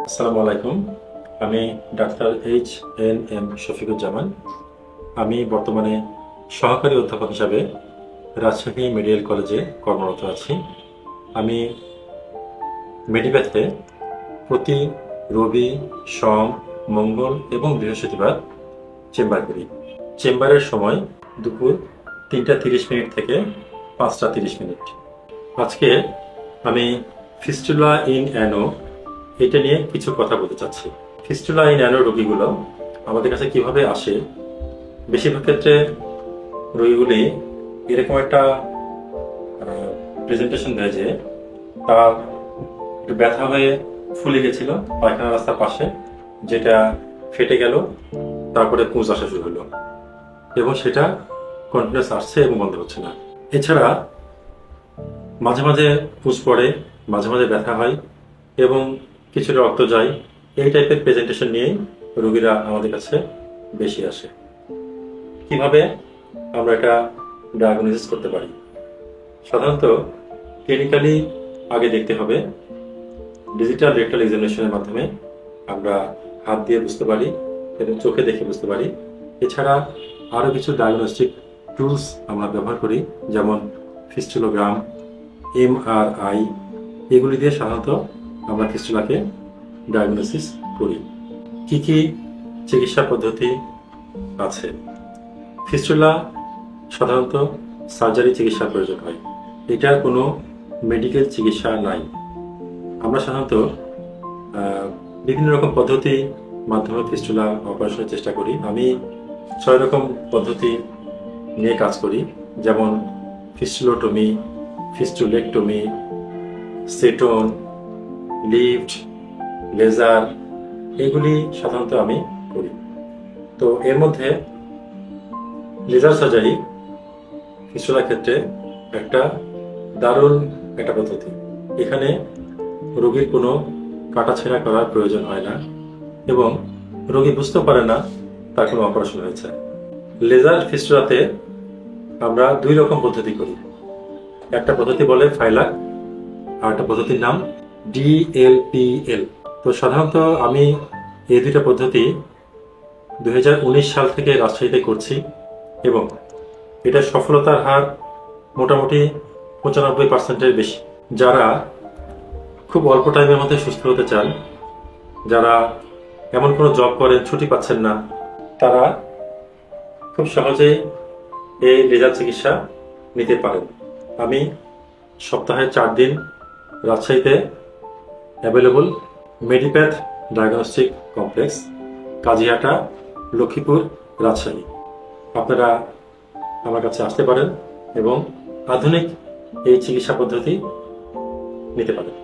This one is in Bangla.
আসসালামু আলাইকুম। আমি ডাক্তার H.N.M. শফিকুজ্জামান। আমি বর্তমানে সহকারী অধ্যাপক হিসাবে রাজশাহী মেডিকেল কলেজে কর্মরত আছি। আমি মেডিপ্যাথে প্রতি রবি, সোম, মঙ্গল এবং বৃহস্পতিবার চেম্বার করি। চেম্বারের সময় দুপুর 3:30 থেকে 5:30। আজকে আমি ফিস্টুলা ইন অ্যানো এটা নিয়ে কিছু কথা বলতে চাচ্ছি। ফিস্টুলা ইন অ্যানো রোগীগুলো আমাদের কাছে কিভাবে আসে? বেশিরভাগ ক্ষেত্রে রোগীগুলি এরকম একটা প্রেজেন্টেশন দেয় যে তার একটু ব্যথা হয়ে ফুলে গেছিল পায়খানা রাস্তার পাশে, যেটা ফেটে গেল, তারপরে পুঁজ আসা শুরু হলো এবং সেটা কন্টিনিউয়াস আসছে এবং বন্ধ হচ্ছে না। এছাড়া মাঝে মাঝে পুঁজ পড়ে, মাঝে মাঝে ব্যথা হয় এবং কিছুটা রক্ত যায়। এই টাইপের প্রেজেন্টেশন নিয়েই রোগীরা আমাদের কাছে বেশি আসে। কিভাবে আমরা এটা ডায়াগনোসিস করতে পারি? সাধারণত ক্লিনিক্যালি আগে দেখতে হবে। ডিজিটাল রেকটাল এক্সামিনেশনের মাধ্যমে আমরা হাত দিয়ে বুঝতে পারি এবং চোখে দেখে বুঝতে পারি। এছাড়া আরও কিছু ডায়াগনস্টিক টুলস আমরা ব্যবহার করি, যেমন ফিস্টুলোগ্রাম, MRI। এগুলি দিয়ে সাধারণত আমরা ফিস্টুলাকে ডায়াগনোসিস করি। কি কি চিকিৎসা পদ্ধতি আছে? ফিস্টুলা সাধারণত সার্জারি চিকিৎসার প্রয়োজন হয়। এটার কোনো মেডিকেল চিকিৎসা নাই। আমরা সাধারণত বিভিন্ন রকম পদ্ধতি মাধ্যমে ফিস্টুলা অপারেশনের চেষ্টা করি। আমি 6 রকম পদ্ধতি নিয়ে কাজ করি, যেমন ফিস্টুলোটমি, ফিস্টুলেক্টমি, সেটন, লিফট, লেজার, এগুলি সাধারণত আমি করি। তো এর মধ্যে লেজার সার্জারি ফিস্টুলার ক্ষেত্রে একটা দারুণ একটা পদ্ধতি। এখানে রোগীর কোনো কাটাছেঁড়া করার প্রয়োজন হয় না এবং রোগী বুঝতে পারে না তার কোনো অপারেশন হয়েছে। লেজার ফিস্টুলাতে আমরা 2 রকম পদ্ধতি করি। একটা পদ্ধতি বলে ফাইলার, আর একটা পদ্ধতির নাম DLPL। তো সাধারণত আমি এই 2টা পদ্ধতি 2019 সাল থেকে রাজশাহীতে করছি এবং এটা সফলতার হার মোটামুটি 95%-এর বেশি। যারা খুব অল্প টাইমের মধ্যে সুস্থ হতে চান, যারা এমন কোনো জব করেন ছুটি পাচ্ছেন না, তারা খুব সহজেই এই লেজার চিকিৎসা নিতে পারেন। আমি সপ্তাহে 4 দিন রাজশাহীতে available Medipath diagnostic complex, Kazihata, Lakshmipur, Rajshahi. আপনারা আমার কাছে আসতে পারেন এবং আধুনিক এই চিকিৎসা পদ্ধতি নিতে পারেন।